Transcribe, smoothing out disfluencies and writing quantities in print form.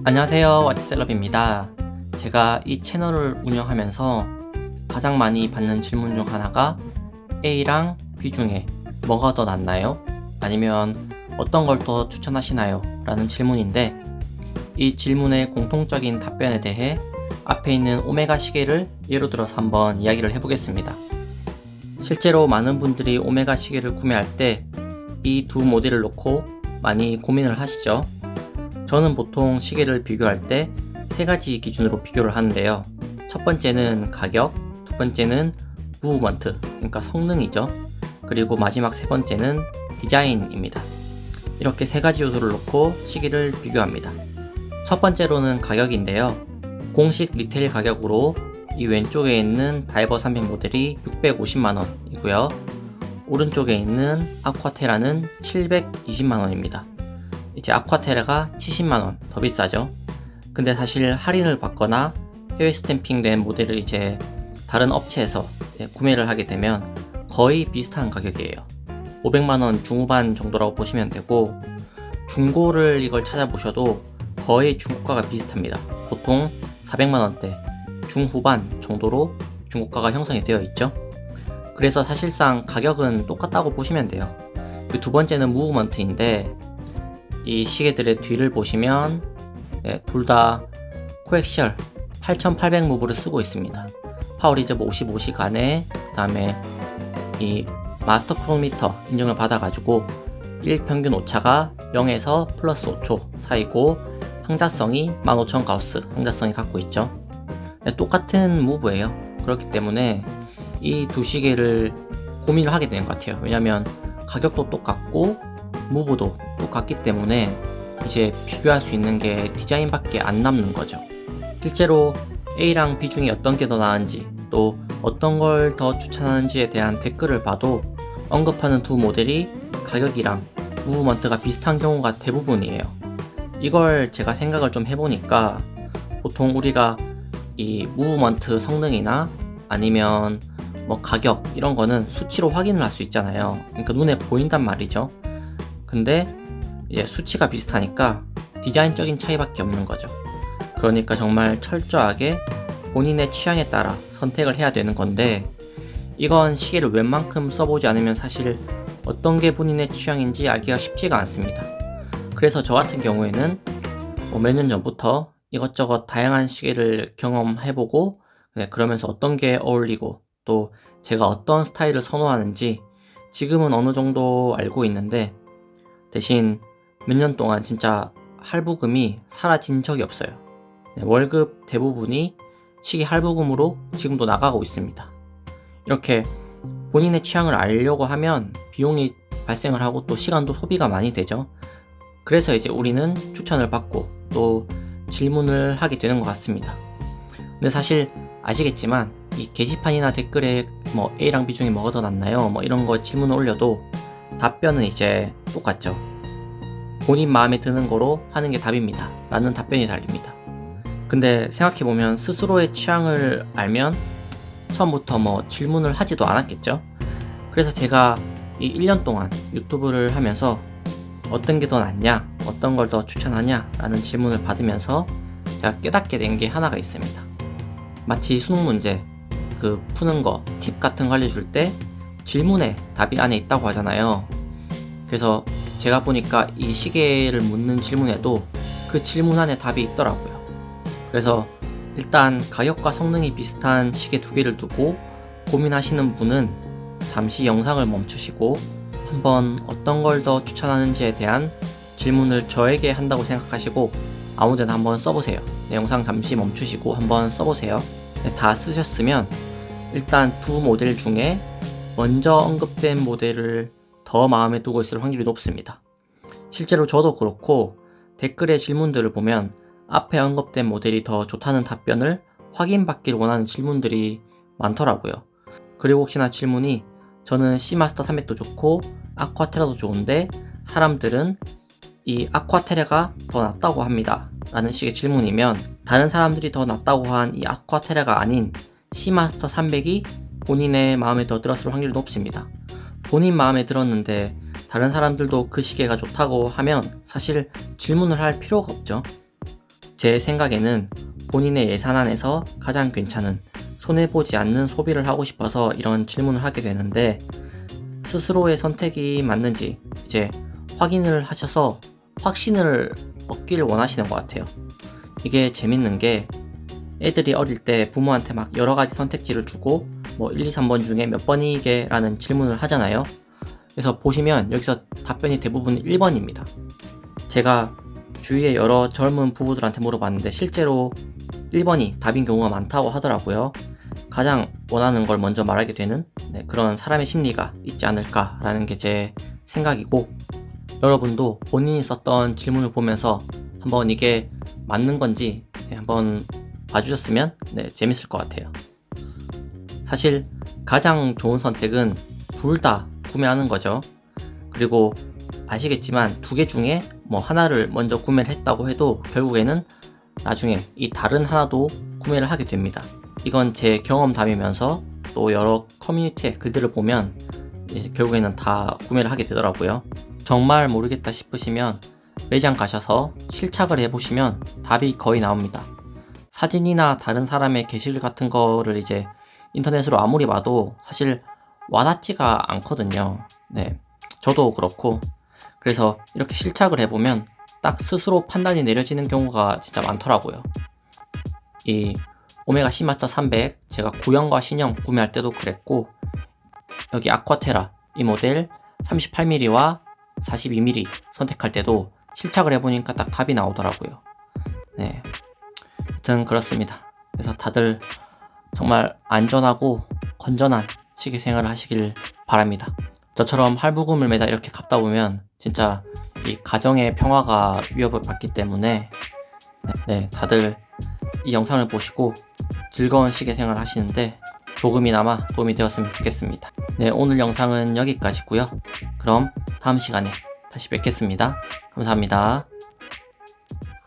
안녕하세요, 와치셀럽입니다. 제가 이 채널을 운영하면서 가장 많이 받는 질문 중 하나가 A랑 B 중에 뭐가 더 낫나요? 아니면 어떤 걸 더 추천하시나요? 라는 질문인데, 이 질문의 공통적인 답변에 대해 앞에 있는 오메가 시계를 예로 들어서 한번 이야기를 해보겠습니다. 실제로 많은 분들이 오메가 시계를 구매할 때 이 두 모델을 놓고 많이 고민을 하시죠. 저는 보통 시계를 비교할 때 세 가지 기준으로 비교를 하는데요. 첫 번째는 가격, 두 번째는 무브먼트, 그러니까 성능이죠. 그리고 마지막 세 번째는 디자인입니다. 이렇게 세 가지 요소를 놓고 시계를 비교합니다. 첫 번째로는 가격인데요. 공식 리테일 가격으로 이 왼쪽에 있는 다이버 300 모델이 650만원이고요. 오른쪽에 있는 아쿠아테라는 720만원입니다. 이제 아쿠아테라가 70만원 더 비싸죠. 근데 사실 할인을 받거나 해외 스탬핑된 모델을 이제 다른 업체에서 구매를 하게 되면 거의 비슷한 가격이에요. 500만원 중후반 정도라고 보시면 되고, 중고를 이걸 찾아보셔도 거의 중고가가 비슷합니다. 보통 400만원대 중후반 정도로 중고가가 형성이 되어 있죠. 그래서 사실상 가격은 똑같다고 보시면 돼요. 그 두 번째는 무브먼트인데, 이 시계들의 뒤를 보시면 둘 다 코엑시얼 8800 무브를 쓰고 있습니다. 파워리저브 55시간에 그 다음에 이 마스터 크로노미터 인증을 받아가지고 1평균 오차가 0에서 플러스 5초 사이고, 항자성이 15000 가우스 항자성이 갖고 있죠. 똑같은 무브예요. 그렇기 때문에 이 두 시계를 고민을 하게 되는 것 같아요. 왜냐면 가격도 똑같고 무브도 똑같기 때문에 이제 비교할 수 있는 게 디자인밖에 안 남는 거죠. 실제로 A랑 B 중에 어떤 게 더 나은지, 또 어떤 걸 더 추천하는지에 대한 댓글을 봐도 언급하는 두 모델이 가격이랑 무브먼트가 비슷한 경우가 대부분이에요. 이걸 제가 생각을 좀 해보니까 보통 우리가 이 무브먼트 성능이나 아니면 뭐 가격 이런 거는 수치로 확인을 할 수 있잖아요. 그러니까 눈에 보인단 말이죠. 근데 이제 수치가 비슷하니까 디자인적인 차이밖에 없는 거죠. 그러니까 정말 철저하게 본인의 취향에 따라 선택을 해야 되는 건데, 이건 시계를 웬만큼 써보지 않으면 사실 어떤 게 본인의 취향인지 알기가 쉽지가 않습니다. 그래서 저 같은 경우에는 몇 년 전부터 이것저것 다양한 시계를 경험해보고, 그러면서 어떤 게 어울리고 또 제가 어떤 스타일을 선호하는지 지금은 어느 정도 알고 있는데, 대신 몇 년 동안 진짜 할부금이 사라진 적이 없어요. 월급 대부분이 시계 할부금으로 지금도 나가고 있습니다. 이렇게 본인의 취향을 알려고 하면 비용이 발생을 하고 또 시간도 소비가 많이 되죠. 그래서 이제 우리는 추천을 받고 또 질문을 하게 되는 것 같습니다. 근데 사실 아시겠지만 이 게시판이나 댓글에 뭐 A랑 B 중에 뭐가 더 낫나요? 뭐 이런 거 질문을 올려도 답변은 이제 똑같죠. 본인 마음에 드는 거로 하는 게 답입니다 라는 답변이 달립니다. 근데 생각해보면 스스로의 취향을 알면 처음부터 뭐 질문을 하지도 않았겠죠. 그래서 제가 이 1년 동안 유튜브를 하면서 어떤 게 더 낫냐, 어떤 걸 더 추천하냐 라는 질문을 받으면서 제가 깨닫게 된 게 하나가 있습니다. 마치 수능 문제 푸는 거, 팁 같은 거 알려줄 때 질문에 답이 안에 있다고 하잖아요. 그래서 제가 보니까 이 시계를 묻는 질문에도 그 질문 안에 답이 있더라고요. 그래서 일단 가격과 성능이 비슷한 시계 두 개를 두고 고민하시는 분은 잠시 영상을 멈추시고 한번 어떤 걸 더 추천하는지에 대한 질문을 저에게 한다고 생각하시고 아무데나 한번 써보세요. 영상 잠시 멈추시고 한번 써보세요. 다 쓰셨으면 일단 두 모델 중에 먼저 언급된 모델을 더 마음에 두고 있을 확률이 높습니다. 실제로 저도 그렇고 댓글의 질문들을 보면 앞에 언급된 모델이 더 좋다는 답변을 확인받기를 원하는 질문들이 많더라고요. 그리고 혹시나 질문이 저는 C마스터 300도 좋고 아쿠아테라도 좋은데 사람들은 이 아쿠아테라가 더 낫다고 합니다 라는 식의 질문이면, 다른 사람들이 더 낫다고 한 이 아쿠아테라가 아닌 C마스터 300이 본인의 마음에 더 들었을 확률이 높습니다. 본인 마음에 들었는데 다른 사람들도 그 시계가 좋다고 하면 사실 질문을 할 필요가 없죠. 제 생각에는 본인의 예산 안에서 가장 괜찮은, 손해보지 않는 소비를 하고 싶어서 이런 질문을 하게 되는데, 스스로의 선택이 맞는지 이제 확인을 하셔서 확신을 얻기를 원하시는 것 같아요. 이게 재밌는 게, 애들이 어릴 때 부모한테 막 여러 가지 선택지를 주고 뭐 1, 2, 3번 중에 몇 번이게? 라는 질문을 하잖아요. 그래서 보시면 여기서 답변이 대부분 1번입니다. 제가 주위에 여러 젊은 부부들한테 물어봤는데 실제로 1번이 답인 경우가 많다고 하더라고요. 가장 원하는 걸 먼저 말하게 되는 그런 사람의 심리가 있지 않을까라는 게 제 생각이고, 여러분도 본인이 썼던 질문을 보면서 한번 이게 맞는 건지 한번 봐주셨으면 재밌을 것 같아요. 사실 가장 좋은 선택은 둘 다 구매하는 거죠. 그리고 아시겠지만 두 개 중에 뭐 하나를 먼저 구매를 했다고 해도 결국에는 나중에 이 다른 하나도 구매를 하게 됩니다. 이건 제 경험담이면서 또 여러 커뮤니티의 글들을 보면 이제 결국에는 다 구매를 하게 되더라고요. 정말 모르겠다 싶으시면 매장 가셔서 실착을 해보시면 답이 거의 나옵니다. 사진이나 다른 사람의 게시글 같은 거를 이제 인터넷으로 아무리 봐도 사실 와닿지가 않거든요. 저도 그렇고. 그래서 이렇게 실착을 해보면 딱 스스로 판단이 내려지는 경우가 진짜 많더라고요. 이 오메가 C 마스터 300 제가 구형과 신형 구매할 때도 그랬고, 여기 아쿠아테라 이 모델 38mm와 42mm 선택할 때도 실착을 해보니까 딱 답이 나오더라고요. 아무튼 그렇습니다. 그래서 다들 정말 안전하고 건전한 시계 생활을 하시길 바랍니다. 저처럼 할부금을 매달 이렇게 갚다 보면 진짜 이 가정의 평화가 위협을 받기 때문에 다들 이 영상을 보시고 즐거운 시계 생활 하시는데 조금이나마 도움이 되었으면 좋겠습니다. 오늘 영상은 여기까지고요. 그럼 다음 시간에 다시 뵙겠습니다. 감사합니다.